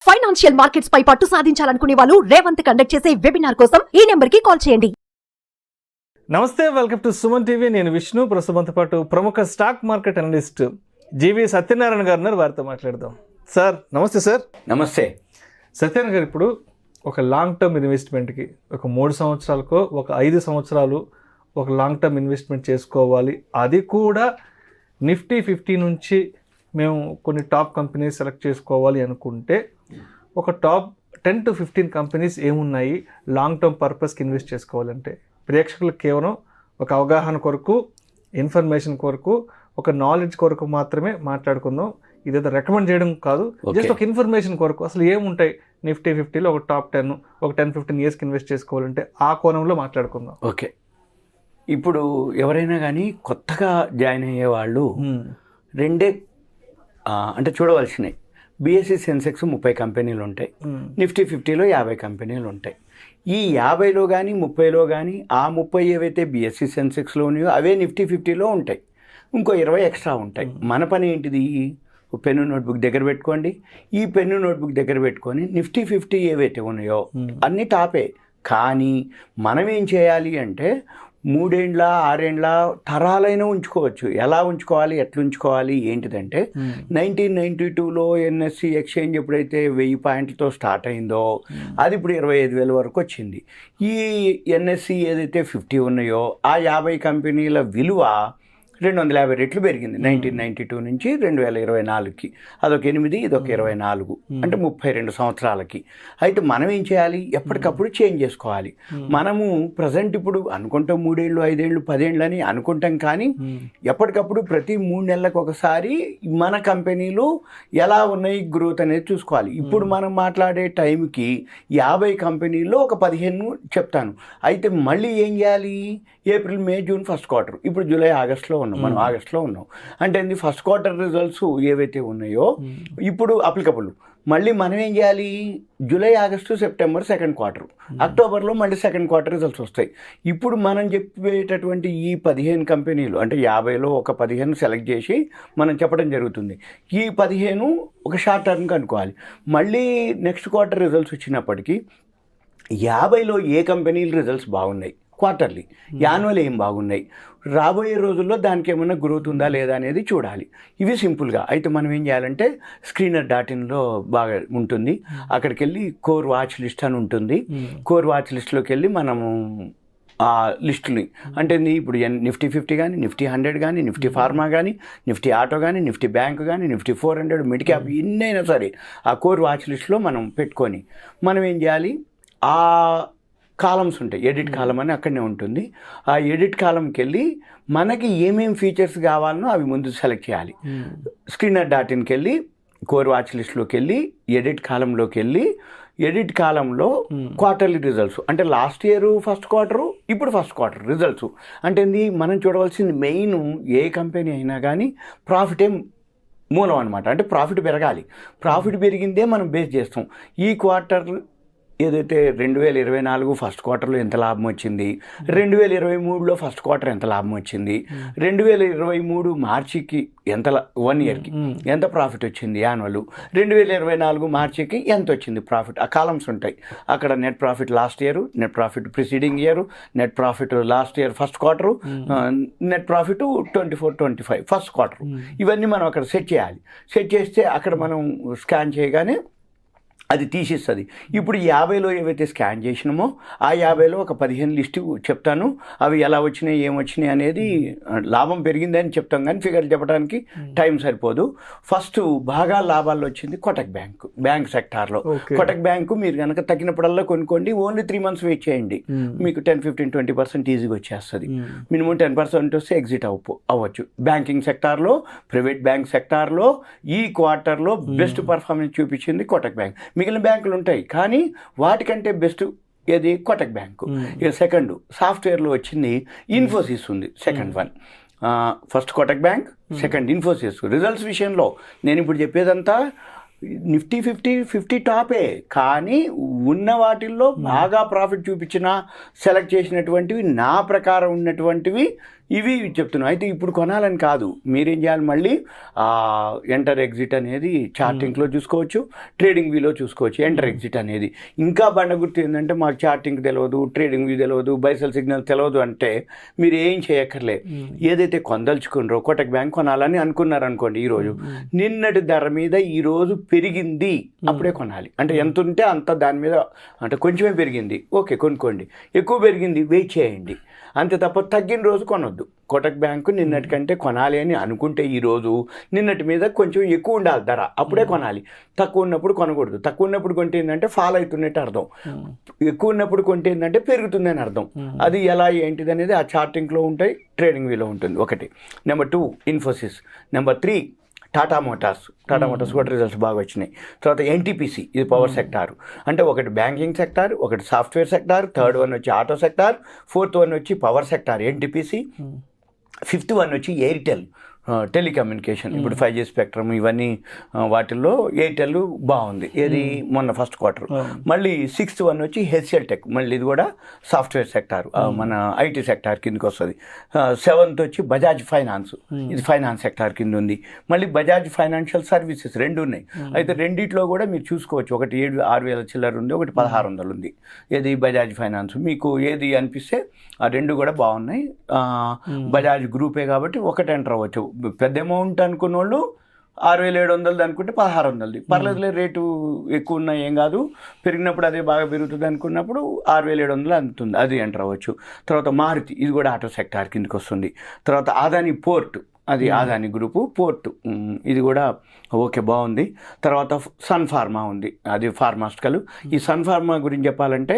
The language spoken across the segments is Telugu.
ఫైనాన్షియల్ మార్కెట్స్ పై పట్టు సాధించాలనుకునే వాళ్ళు రేవంత్ కండక్ట్ చేసే వెబినార్ కోసం ఈ నెంబర్ కి కాల్ చేయండి. నమస్తే, వెల్కమ్ టు సుమన్ టీవీ. నేను విష్ణు. ప్రస్తుతంతో పాటు ప్రముఖ స్టాక్ మార్కెట్ అనలిస్ట్ జీవి సత్యనారాయణ గారు ఉన్నారు. వారితో మాట్లాడదాం. సార్ నమస్తే. సార్ నమస్తే. సత్యనారాయణ గారు, ఇప్పుడు ఒక లాంగ్ టర్మ్ ఇన్వెస్ట్మెంట్కి ఒక 3 సంవత్సరాలకో ఒక 5 సంవత్సరాలు ఒక లాంగ్ టర్మ్ ఇన్వెస్ట్మెంట్ చేసుకోవాలి, అది కూడా నిఫ్టీ 50 నుంచి మేము కొన్ని టాప్ కంపెనీస్ సెలెక్ట్ చేసుకోవాలి అనుకుంటే ఒక టాప్ 10 to 15 కంపెనీస్ ఏమున్నాయి లాంగ్ టర్మ్ పర్పస్కి ఇన్వెస్ట్ చేసుకోవాలంటే? ప్రేక్షకులకు కేవలం ఒక అవగాహన కొరకు, ఇన్ఫర్మేషన్ కొరకు, ఒక నాలెడ్జ్ కొరకు మాత్రమే మాట్లాడుకుందాం. ఇదేదో రికమెండ్ చేయడం కాదు, జస్ట్ ఒక ఇన్ఫర్మేషన్ కొరకు. అసలు ఏముంటాయి నిఫ్టీ 50లో ఒక టాప్ 10 ఒక 10-15 ఇయర్స్కి ఇన్వెస్ట్ చేసుకోవాలంటే ఆ కోణంలో మాట్లాడుకుందాం. ఓకే, ఇప్పుడు ఎవరైనా కానీ కొత్తగా జాయిన్ అయ్యే వాళ్ళు రెండే అంటే చూడవలసినవి. బిఎస్సి సెన్సెక్స్ 30 కంపెనీలు ఉంటాయి, నిఫ్టీ 50లో 50 కంపెనీలు ఉంటాయి. ఈ 50లో కానీ 30లో కానీ ఆ 30 ఏవైతే బిఎస్సి సెన్సెక్స్లో ఉన్నాయో అవే నిఫ్టీ 50లో ఉంటాయి. ఇంకో 20 ఎక్స్ట్రా ఉంటాయి. మన పని ఏంటిది? పెన్ను నోట్బుక్ దగ్గర పెట్టుకోండి. ఈ పెన్ను నోట్బుక్ దగ్గర పెట్టుకొని నిఫ్టీ 50 ఏవైతే ఉన్నాయో అన్నీ టాపే. కానీ మనం ఏం చేయాలి అంటే 3 ఏండ్ల 6 ఏండ్ల తరాలైనా ఉంచుకోవచ్చు. ఎలా ఉంచుకోవాలి, ఎట్లా ఉంచుకోవాలి ఏంటిదంటే 1992లో ఎన్ఎస్సి ఎక్స్చేంజ్ ఎప్పుడైతే 1000 పాయింట్లతో స్టార్ట్ అయిందో అది ఇప్పుడు 25,000 వరకు వచ్చింది. ఈ ఎన్ఎస్సి ఏదైతే 50 ఉన్నాయో ఆ 50 కంపెనీల విలువ 250 రెట్లు పెరిగింది 1992 నుంచి 2024కి. అదొక 8, ఇదొక 24, అంటే 32 సంవత్సరాలకి. అయితే మనం ఏం చేయాలి? ఎప్పటికప్పుడు చేంజ్ చేసుకోవాలి. మనము ప్రజెంట్ ఇప్పుడు అనుకుంటాం 3 ఏళ్ళు 5 ఏళ్ళు 10 ఏళ్ళు అని అనుకుంటాం, కానీ ఎప్పటికప్పుడు ప్రతి 3 నెలలకు ఒకసారి మన కంపెనీలు ఎలా ఉన్నాయి గ్రోత్ అనేది చూసుకోవాలి. ఇప్పుడు మనం మాట్లాడే టైంకి 50 కంపెనీల్లో ఒక 15 చెప్తాను. అయితే మళ్ళీ ఏం చేయాలి? ఏప్రిల్, మే, జూన్ ఫస్ట్ క్వార్టర్, ఇప్పుడు జూలై, ఆగస్టులో మనం ఆగస్టులో ఉన్నాం. అంటే ఫస్ట్ క్వార్టర్ రిజల్ట్స్ ఏవైతే ఉన్నాయో ఇప్పుడు అప్లికబుల్. మళ్ళీ మనం ఏం చేయాలి? July, August, September second quarter, అక్టోబర్లో మళ్ళీ సెకండ్ క్వార్టర్ రిజల్ట్స్ వస్తాయి. ఇప్పుడు మనం చెప్పేటటువంటి ఈ 15 కంపెనీలు, అంటే 50లో ఒక 15 సెలెక్ట్ చేసి మనం చెప్పడం జరుగుతుంది. ఈ 15 ఒక షార్ట్ టర్మ్కి అనుకోవాలి. మళ్ళీ నెక్స్ట్ క్వార్టర్ రిజల్ట్స్ వచ్చినప్పటికీ 50లో ఏ కంపెనీలు రిజల్ట్స్ బాగున్నాయి, క్వార్టర్లీ, యాన్యువల్ ఏం బాగున్నాయి, రాబోయే రోజుల్లో దానికి ఏమైనా గ్రోత్ ఉందా లేదా అనేది చూడాలి. ఇవి సింపుల్గా. అయితే మనం ఏం చేయాలంటే screener.inలో బాగా ఉంటుంది. అక్కడికి వెళ్ళి కోర్ వాచ్ లిస్ట్ అని ఉంటుంది. కోర్ వాచ్ లిస్ట్లోకి వెళ్ళి మనము ఆ లిస్టుని, అంటే ఇప్పుడు నిఫ్టీ 50 కానీ, నిఫ్టీ 100 కానీ, నిఫ్టీ ఫార్మా కానీ, నిఫ్టీ ఆటో కానీ, నిఫ్టీ బ్యాంక్ కానీ, నిఫ్టీ 400, మిడ్ క్యాప్, ఎన్నైనా సరే ఆ కోర్ వాచ్ లిస్ట్లో మనం పెట్టుకొని మనం ఏం చేయాలి? ఆ కాలమ్స్ ఉంటాయి, ఎడిట్ కాలం అని అక్కడనే ఉంటుంది. ఆ ఎడిట్ కాలంకి వెళ్ళి మనకి ఏమేమి ఫీచర్స్ కావాలనో అవి ముందు సెలెక్ట్ చేయాలి. screener.inకి వెళ్ళి కోర్ వాచ్ లిస్ట్లోకి వెళ్ళి ఎడిట్ కాలంలోకి వెళ్ళి ఎడిట్ కాలంలో క్వార్టర్లీ రిజల్ట్స్, అంటే లాస్ట్ ఇయర్ ఫస్ట్ క్వార్టరు, ఇప్పుడు ఫస్ట్ క్వార్టర్ రిజల్ట్స్. అంటే మనం చూడవలసింది మెయిన్, ఏ కంపెనీ అయినా కానీ ప్రాఫిటే మూలం అనమాట. అంటే ప్రాఫిట్ పెరగాలి. ప్రాఫిట్ పెరిగిందే మనం బేస్ చేస్తాం. ఈ క్వార్టర్ ఏదైతే 2024 ఫస్ట్ క్వార్టర్లో ఎంత లాభం వచ్చింది, 2023లో ఫస్ట్ క్వార్టర్ ఎంత లాభం వచ్చింది, 2023 మార్చికి ఎంత 1 ఇయర్కి ఎంత ప్రాఫిట్ వచ్చింది యాన్యువల్, 2024 మార్చికి ఎంత వచ్చింది ప్రాఫిట్, ఆ కాలమ్స్ ఉంటాయి. అక్కడ net profit last year, net profit preceding year, net profit last year first quarter, net profit 24-25 first quarter. ఇవన్నీ మనం అక్కడ సెట్ చేయాలి. సెట్ చేస్తే అక్కడ మనం స్కాన్ చేయగానే అది తీసిస్తుంది. ఇప్పుడు 50లో ఏవైతే స్కాన్ చేసినామో ఆ 50లో ఒక 15 లిస్టు చెప్తాను. అవి ఎలా వచ్చినాయి, ఏమొచ్చినాయి అనేది, లాభం పెరిగిందని చెప్తాం కానీ ఫిగర్ చెప్పడానికి టైం సరిపోదు. ఫస్ట్ బాగా లాభాల్లో వచ్చింది కోటక్ బ్యాంక్, బ్యాంక్ సెక్టార్లో. కోటక్ బ్యాంకు మీరు కనుక తగ్గినప్పుడల్లా కొనుక్కోండి. ఓన్లీ 3 months వెయిట్ చేయండి, మీకు 10-15-20% ఈజీగా వచ్చేస్తుంది. మినిమం 10% వస్తే ఎగ్జిట్ అవ్వచ్చు. బ్యాంకింగ్ సెక్టార్లో, ప్రైవేట్ బ్యాంక్ సెక్టార్లో ఈ క్వార్టర్లో బెస్ట్ పర్ఫార్మెన్స్ చూపించింది కోటక్ బ్యాంక్. మిగిలిన బ్యాంకులు ఉంటాయి కానీ వాటికంటే బెస్ట్ ఏది? కోటక్ బ్యాంకు. ఇక సెకండ్ సాఫ్ట్వేర్లో వచ్చింది ఇన్ఫోసిస్ ఉంది, second one. First Kotak bank, second Infosys. Results విషయంలో నేను ఇప్పుడు చెప్పేదంతా నిఫ్టీ 50 టాపే, కానీ ఉన్న వాటిల్లో బాగా ప్రాఫిట్ చూపించిన సెలెక్ట్ చేసినటువంటివి నా ప్రకారం ఉన్నటువంటివి ఇవి చెప్తున్నాం. అయితే ఇప్పుడు కొనాలని కాదు, మీరేం చేయాలి, మళ్ళీ ఎంటర్ ఎగ్జిట్ అనేది చార్టింగ్లో చూసుకోవచ్చు, ట్రేడింగ్ వ్యూలో చూసుకోవచ్చు. ఎంటర్ ఎగ్జిట్ అనేది ఇంకా బండ గుర్తు ఏంటంటే మాకు చార్టింగ్ తెలియదు, ట్రేడింగ్ వ్యూ తెలియదు, బైసెల్ సిగ్నల్ తెలియదు అంటే మీరు ఏం చేయక్కర్లే. ఏదైతే కొనదలుచుకున్నారో, కోటక్ బ్యాంక్ కొనాలని అనుకున్నారనుకోండి, ఈరోజు నిన్నటి ధర మీద ఈరోజు పెరిగింది అప్పుడే కొనాలి. అంటే ఎంత ఉంటే అంత దాని మీద, అంటే కొంచెమే పెరిగింది ఓకే కొనుక్కోండి, ఎక్కువ పెరిగింది వెయిట్ చేయండి అంతే తప్ప తగ్గిన రోజు కొనొద్దు. కోటక్ బ్యాంకు నిన్నటికంటే కొనాలి అని అనుకుంటే ఈరోజు నిన్నటి మీద కొంచెం ఎక్కువ ఉండాలి ధర, అప్పుడే కొనాలి. తక్కువ ఉన్నప్పుడు కొనకూడదు. తక్కువ ఉన్నప్పుడు కొంటే ఏంటంటే ఫాల్ అవుతున్నట్టు అర్థం, ఎక్కువ ఉన్నప్పుడు కొంటే ఏంటంటే పెరుగుతుందని అర్థం. అది ఎలా ఏంటిది అనేది ఆ చార్టింగ్లో ఉంటాయి, ట్రేడింగ్ వ్యూలో ఉంటుంది. ఒకటి. Number 2 Infosys. Number 3 Tata Motors కూడా రిజల్ట్స్ బాగా వచ్చినాయి. తర్వాత ఎన్టీపీసీ, ఇది పవర్ సెక్టార్. అంటే ఒకటి బ్యాంకింగ్ సెక్టార్, ఒకటి సాఫ్ట్వేర్ సెక్టార్, థర్డ్ వన్ వచ్చి ఆటో సెక్టార్, ఫోర్త్ వన్ వచ్చి power sector NTPC, fifth one వచ్చి ఎయిర్టెల్ టెలికమ్యూనికేషన్. ఇప్పుడు 5G స్పెక్ట్రమ్ ఇవన్నీ వాటిల్లో ఎయిర్టెల్ బాగుంది, ఏది మొన్న ఫస్ట్ క్వార్టర్. మళ్ళీ 6th వన్ వచ్చి హెచ్సిఎల్ టెక్, మళ్ళీ ఇది కూడా సాఫ్ట్వేర్ సెక్టార్, మన ఐటీ సెక్టార్ కిందకి వస్తుంది. 7th వచ్చి బజాజ్ ఫైనాన్స్, ఇది ఫైనాన్స్ సెక్టార్ కింద ఉంది. మళ్ళీ బజాజ్ ఫైనాన్షియల్ సర్వీసెస్ 2 ఉన్నాయి. అయితే రెండిట్లో కూడా మీరు చూసుకోవచ్చు, ఒకటి 6,000 చిల్లర ఉంది, ఒకటి 1,600 ఉంది. ఏది బజాజ్ ఫైనాన్స్, మీకు ఏది అనిపిస్తే ఆ 2 కూడా బాగున్నాయి. బజాజ్ గ్రూపే కాబట్టి ఒకటి ఎంటర్ అవ్వచ్చు. పెద్ద అమౌంట్ అనుకున్న వాళ్ళు 6,700 అనుకుంటే 1,600 పర్లేదులే, రేటు ఎక్కువ ఉన్నా ఏం కాదు, పెరిగినప్పుడు అదే బాగా పెరుగుతుంది అనుకున్నప్పుడు 6,700 అందుతుంది, అది ఎంటర్ అవ్వచ్చు. తర్వాత మారుతి, ఇది కూడా ఆటో సెక్టార్ కిందకి వస్తుంది. తర్వాత అదాని పోర్ట్, అది అదాని గ్రూపు పోర్టు, ఇది కూడా ఓకే బాగుంది. తర్వాత సన్ ఫార్మా ఉంది, అది ఫార్మాస్టికల్. ఈ సన్ ఫార్మా గురించి చెప్పాలంటే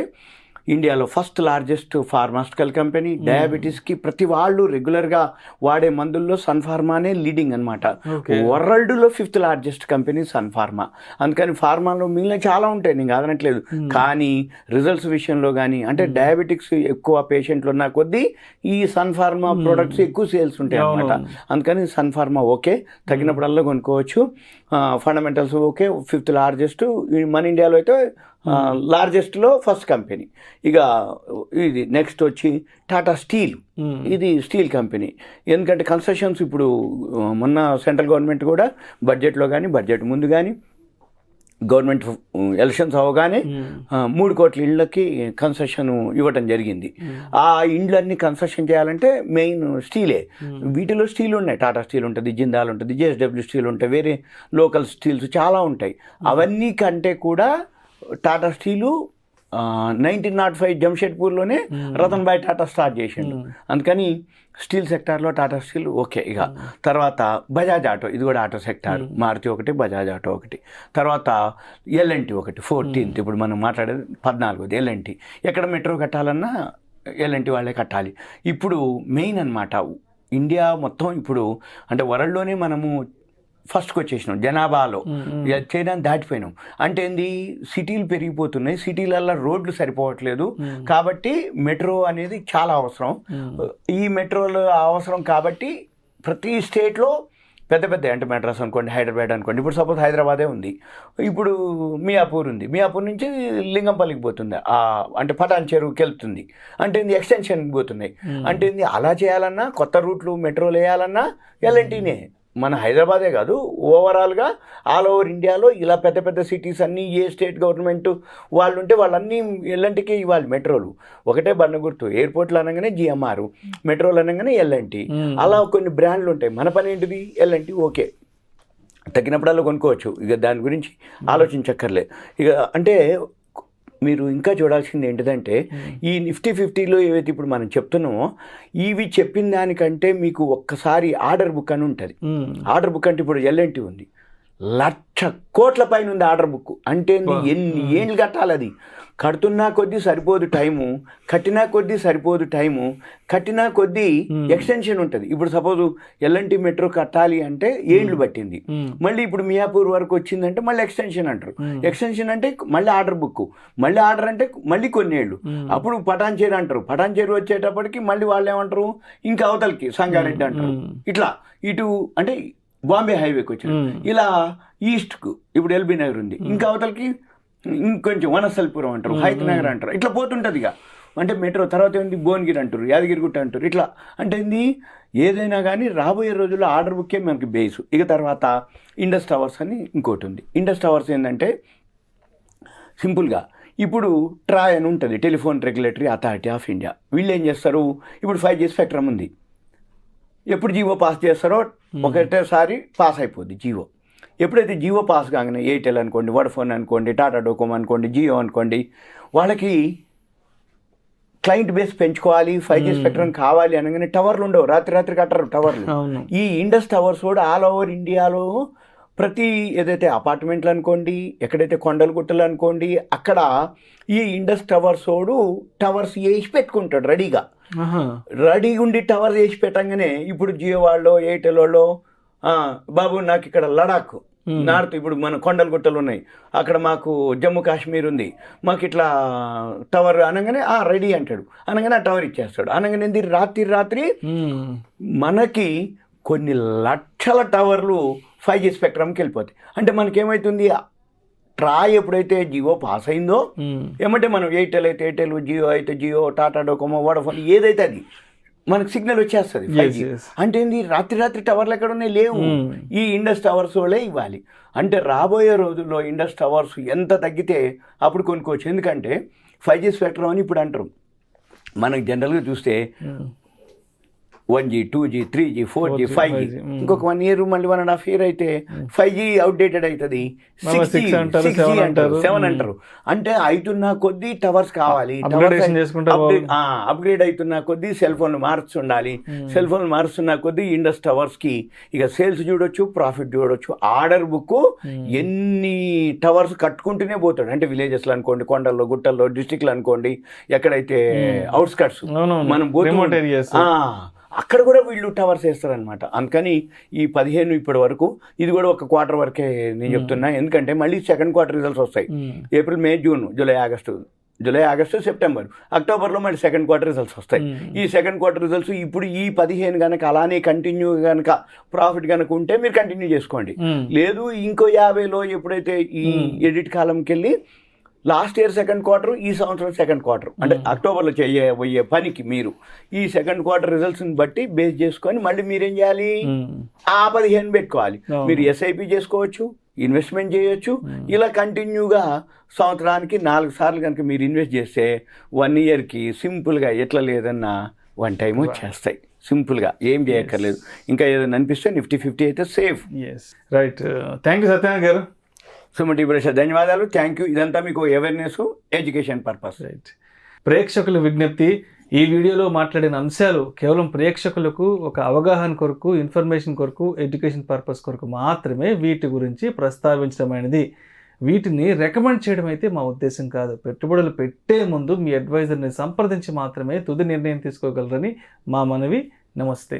ఇండియాలో ఫస్ట్ లార్జెస్ట్ ఫార్మాస్టికల్ కంపెనీ. డయాబెటీస్కి ప్రతి వాళ్ళు రెగ్యులర్గా వాడే మందుల్లో సన్ ఫార్మానే లీడింగ్ అనమాట. వరల్డ్లో 5th largest company sun pharma. అందుకని ఫార్మాలో మిగిలిన చాలా ఉంటాయి, నేను కాదనట్లేదు, కానీ రిజల్ట్స్ విషయంలో కానీ, అంటే డయాబెటిక్స్ ఎక్కువ పేషెంట్లు ఉన్న కొద్దీ ఈ సన్ ఫార్మా ప్రోడక్ట్స్ ఎక్కువ సేల్స్ ఉంటాయి అనమాట. అందుకని సన్ ఫార్మా ఓకే, తగినప్పుడల్లా కొనుక్కోవచ్చు. Fundamentals okay, 5th largest. మన ఇండియాలో అయితే లార్జెస్ట్లో ఫస్ట్ కంపెనీ. ఇక ఇది నెక్స్ట్ వచ్చి టాటా స్టీల్, ఇది స్టీల్ కంపెనీ. ఎందుకంటే కన్సెషన్స్ ఇప్పుడు మొన్న సెంట్రల్ గవర్నమెంట్ కూడా బడ్జెట్లో కానీ, బడ్జెట్ ముందు కానీ, గవర్నమెంట్ ఎలక్షన్స్ అవగానే 3 కోట్ల ఇళ్ళకి కన్సెషన్ ఇవ్వటం జరిగింది. ఆ ఇండ్లన్నీ కన్సెషన్ చేయాలంటే మెయిన్ స్టీలే. వీటిలో స్టీల్ ఉన్నాయి, టాటా స్టీల్ ఉంటుంది, జిందాల్ ఉంటుంది, జేఎస్డబ్ల్యూ స్టీల్ ఉంటాయి, వేరే లోకల్ స్టీల్స్ చాలా ఉంటాయి. అవన్నీ కంటే కూడా టాటా స్టీలు 1905 జంషెడ్పూర్లోనే రతన్ భాయ్ టాటా స్టార్ట్ చేసిండు. అందుకని స్టీల్ సెక్టార్లో టాటా స్టీల్ ఓకే. ఇక తర్వాత బజాజ్ ఆటో, ఇది కూడా ఆటో సెక్టార్. మారుతి ఒకటి, బజాజ్ ఆటో ఒకటి. తర్వాత ఎల్ఎన్టీ ఒకటి, 14th, ఇప్పుడు మనం మాట్లాడేది 14th ఎల్ఎన్టీ. ఎక్కడ మెట్రో కట్టాలన్నా ఎల్ఎన్టీ వాళ్ళే కట్టాలి. ఇప్పుడు మెయిన్ అనమాట ఇండియా మొత్తం. ఇప్పుడు అంటే వరల్డ్లోనే మనము ఫస్ట్కి వచ్చేసినాం జనాభాలో, చైనాని దాటిపోయినాం. అంటే ఏంది, సిటీలు పెరిగిపోతున్నాయి, సిటీలల్లో రోడ్లు సరిపోవట్లేదు, కాబట్టి మెట్రో అనేది చాలా అవసరం. ఈ మెట్రోలు అవసరం కాబట్టి ప్రతి స్టేట్లో పెద్ద పెద్ద, అంటే మెడ్రాస్ అనుకోండి, హైదరాబాద్ అనుకోండి, ఇప్పుడు సపోజ్ హైదరాబాదే ఉంది, ఇప్పుడు మియాపూర్ ఉంది, మియాపూర్ నుంచి లింగంపల్లికి పోతుంది, అంటే పటాన్ చెరువుకి వెళ్తుంది, అంటే ఇది ఎక్స్టెన్షన్కి పోతున్నాయి. అంటే ఇది అలా చేయాలన్నా, కొత్త రూట్లు మెట్రోలు వేయాలన్నా ఎల్ఎన్టీనే. మన హైదరాబాదే కాదు, ఓవరాల్గా ఆల్ ఓవర్ ఇండియాలో ఇలా పెద్ద పెద్ద సిటీస్ అన్నీ ఏ స్టేట్ గవర్నమెంట్ వాళ్ళు ఉంటే వాళ్ళన్నీ ఎల్ఎన్టీకి ఇవ్వాలి మెట్రోలు. ఒకటే బండ గుర్తు, ఎయిర్పోర్ట్లు అనగానే జిఎంఆర్, మెట్రోలు అనగానే ఎల్ఎన్టీ, అలా కొన్ని బ్రాండ్లు ఉంటాయి. మన పని ఏంటిది, ఎల్ఎన్టీ ఓకే, తగ్గినప్పుడల్లా కొనుక్కోవచ్చు, ఇక దాని గురించి ఆలోచించక్కర్లే. ఇక అంటే మీరు ఇంకా చూడాల్సింది ఏంటిదంటే, ఈ నిఫ్టీ 50లో ఏవైతే ఇప్పుడు మనం చెప్తున్నామో, ఇవి చెప్పిన దానికంటే మీకు ఒక్కసారి ఆర్డర్ బుక్ అని ఉంటుంది. ఆర్డర్ బుక్ అంటే ఇప్పుడు ఎల్ఎన్టీ ఉంది, 1,00,000 కోట్ల పైన ఉంది ఆర్డర్ బుక్. అంటే ఎన్ని ఏళ్ళు కట్టాలి, అది కడుతున్నా కొద్దీ సరిపోదు టైము, కట్టినా కొద్దీ సరిపోదు టైము, కట్టినా కొద్దీ ఎక్స్టెన్షన్ ఉంటుంది. ఇప్పుడు సపోజ్ ఎల్ఎన్టీ మెట్రో కట్టాలి అంటే ఏళ్ళు పట్టింది, మళ్ళీ ఇప్పుడు మియాపూర్ వరకు వచ్చిందంటే మళ్ళీ ఎక్స్టెన్షన్ అంటారు. ఎక్స్టెన్షన్ అంటే మళ్ళీ ఆర్డర్ బుక్, మళ్ళీ ఆర్డర్ అంటే మళ్ళీ కొన్ని ఏళ్ళు. అప్పుడు పటాన్ చేరు అంటారు, పటాన్ చేరు వచ్చేటప్పటికి మళ్ళీ వాళ్ళు ఏమంటారు, ఇంకా అవతలకి సంగారెడ్డి అంటారు. ఇట్లా ఇటు అంటే బాంబే హైవేకి వచ్చిన, ఇలా ఈస్ట్కు ఇప్పుడు ఎల్బీ నగర్ ఉంది, ఇంకా అవతలకి ఇంకొంచెం వనస్థలిపురం అంటారు, హైత్ నగర్ అంటారు, ఇట్లా పోతుంటుంది. ఇక అంటే మెట్రో తర్వాత ఏంది భువనగిరి అంటారు, యాదగిరిగుట్ట అంటారు, ఇట్లా అంటే ఏంది ఏదైనా కానీ రాబోయే రోజుల్లో ఆర్డర్ బుక్కే మనకి బేస్. ఇక తర్వాత ఇండస్ టవర్స్ అని ఇంకోటి ఉంది. ఇండస్ టవర్స్ ఏంటంటే సింపుల్గా ఇప్పుడు ట్రాయ్ అని ఉంటుంది, telephone regulatory authority of India. వీళ్ళు ఏం చేస్తారు, ఇప్పుడు 5G స్పెక్ట్రమ్ ఉంది, ఎప్పుడు జియో పాస్ చేస్తారో ఒకటేసారి పాస్ అయిపోద్ది జియో. ఎప్పుడైతే జియో పాస్ కాగానే ఎయిర్టెల్ అనుకోండి, వోడాఫోన్ అనుకోండి, టాటా డోకోమో అనుకోండి, జియో అనుకోండి, వాళ్ళకి క్లయింట్ బేస్ పెంచుకోవాలి, 5G స్పెక్ట్రమ్ కావాలి అనగానే టవర్లు ఉండవు, రాత్రి కట్టరు టవర్లు. ఈ ఇండస్ టవర్స్ కూడా ఆల్ ఓవర్ ఇండియాలో ప్రతి ఏదైతే అపార్ట్మెంట్లు అనుకోండి, ఎక్కడైతే కొండలు గుట్టలు అనుకోండి, అక్కడ ఈ ఇండస్ టవర్స్ టవర్స్ వేసి పెట్టుకుంటాడు రెడీగా ఉండి టవర్స్ వేసి పెట్టంగానే ఇప్పుడు జియో వాళ్ళు ఎయిర్టెల్ వాళ్ళు బాబు నాకు ఇక్కడ లడాక్ నార్త్, ఇప్పుడు మన కొండలు గుట్టలు ఉన్నాయి, అక్కడ మాకు జమ్మూ కాశ్మీర్ ఉంది, మాకు ఇట్లా టవర్ అనగానే రెడీ అంటాడు, అనగానే ఆ టవర్ ఇచ్చేస్తాడు. అనగానే రాత్రి మనకి కొన్ని లక్షల టవర్లు 5G స్పెక్ట్రమ్కి వెళ్ళిపోతాయి. అంటే మనకేమవుతుంది, ట్రాయ్ ఎప్పుడైతే జియో పాస్ అయిందో ఏమంటే మనం ఎయిర్టెల్ అయితే ఎయిర్టెల్, జియో అయితే జియో, టాటా డోకోమో, వోడాఫోన్ ఏదైతే అది మనకు సిగ్నల్ వచ్చేస్తుంది 5G. అంటే ఏంది రాత్రి టవర్లు ఎక్కడ ఉన్నాయి, లేవు, ఈ ఇండస్ టవర్స్ వాళ్ళే ఇవ్వాలి. అంటే రాబోయే రోజుల్లో ఇండస్ టవర్స్ ఎంత తగ్గితే అప్పుడు కొనుక్కోవచ్చు. ఎందుకంటే 5G స్పెక్ట్రమ్ అని ఇప్పుడు అంటారు. మనకు జనరల్గా చూస్తే 1G, 2G, 3G, 4G, 5G, ఇంకొక 1 year మళ్ళీ 1.5 year అయితే 5G అవుట్డేటెడ్ అవుతుంది, 6G అంటారు, 7 అంటారు. అంటే అవుతున్న కొద్దీ టవర్స్ కావాలి, అప్గ్రేడ్ అవుతున్న కొద్దీ సెల్ ఫోన్లు మారుస్తుండాలి, సెల్ ఫోన్లు మారుస్తున్న కొద్దీ ఇండస్ టవర్స్కి ఇక సేల్స్ చూడొచ్చు, ప్రాఫిట్ చూడొచ్చు. ఆర్డర్ బుక్ ఎన్ని టవర్స్ కట్టుకుంటూనే పోతాడు. అంటే విలేజెస్లో అనుకోండి, కొండల్లో గుట్టల్లో, డిస్ట్రిక్ట్లు అనుకోండి, ఎక్కడైతే అవుట్స్కట్స్ మనం అక్కడ కూడా వీళ్ళు టవర్స్ వేస్తారనమాట. అందుకని ఈ 15 ఇప్పటి వరకు ఇది కూడా ఒక క్వార్టర్ వరకే నేను చెప్తున్నా. ఎందుకంటే మళ్ళీ సెకండ్ క్వార్టర్ రిజల్ట్స్ వస్తాయి, ఏప్రిల్, మే, జూన్, జూలై, ఆగస్టు, సెప్టెంబర్, అక్టోబర్లో మళ్ళీ సెకండ్ క్వార్టర్ రిజల్ట్స్ వస్తాయి. ఈ సెకండ్ క్వార్టర్ రిజల్ట్స్ ఇప్పుడు ఈ 15 కనుక అలానే కంటిన్యూ కనుక ప్రాఫిట్ కనుక ఉంటే మీరు కంటిన్యూ చేసుకోండి. లేదు ఇంకో 50లో ఎప్పుడైతే ఈ ఎడిట్ కాలంకి వెళ్ళి లాస్ట్ ఇయర్ సెకండ్ క్వార్టర్, ఈ సంవత్సరం సెకండ్ క్వార్టర్, అంటే అక్టోబర్లో చేయబోయే పనికి మీరు ఈ సెకండ్ క్వార్టర్ రిజల్ట్స్ని బట్టి బేస్ చేసుకొని మళ్ళీ మీరేం చేయాలి, ఆ 15 పెట్టుకోవాలి. మీరు SIP చేసుకోవచ్చు, ఇన్వెస్ట్మెంట్ చేయొచ్చు. ఇలా కంటిన్యూగా సంవత్సరానికి 4 సార్లు కనుక మీరు ఇన్వెస్ట్ చేస్తే 1 yearకి సింపుల్గా ఎట్లా లేదన్నా 1 time వచ్చేస్తాయి. సింపుల్గా ఏం చేయక్కర్లేదు. ఇంకా ఏదైనా అనిపిస్తే Nifty 50 అయితే safe. Right, thank you Satyanarayana గారు. సుమన్ టీవీ ప్రేక్షకులకు ధన్యవాదాలు. Thank you. ఇదంతా మీకు అవేర్నెస్, ఎడ్యుకేషన్ పర్పస్. రైట్, ప్రేక్షకుల విజ్ఞప్తి, ఈ వీడియోలో మాట్లాడిన అంశాలు కేవలం ప్రేక్షకులకు ఒక అవగాహన కొరకు, ఇన్ఫర్మేషన్ కొరకు, ఎడ్యుకేషన్ పర్పస్ కొరకు మాత్రమే వీటి గురించి ప్రస్తావించడమైనది. వీటిని రికమెండ్ చేయడం అయితే మా ఉద్దేశం కాదు. పెట్టుబడులు పెట్టే ముందు మీ అడ్వైజర్ని సంప్రదించి మాత్రమే తుది నిర్ణయం తీసుకోగలరని మా మనవి. నమస్తే.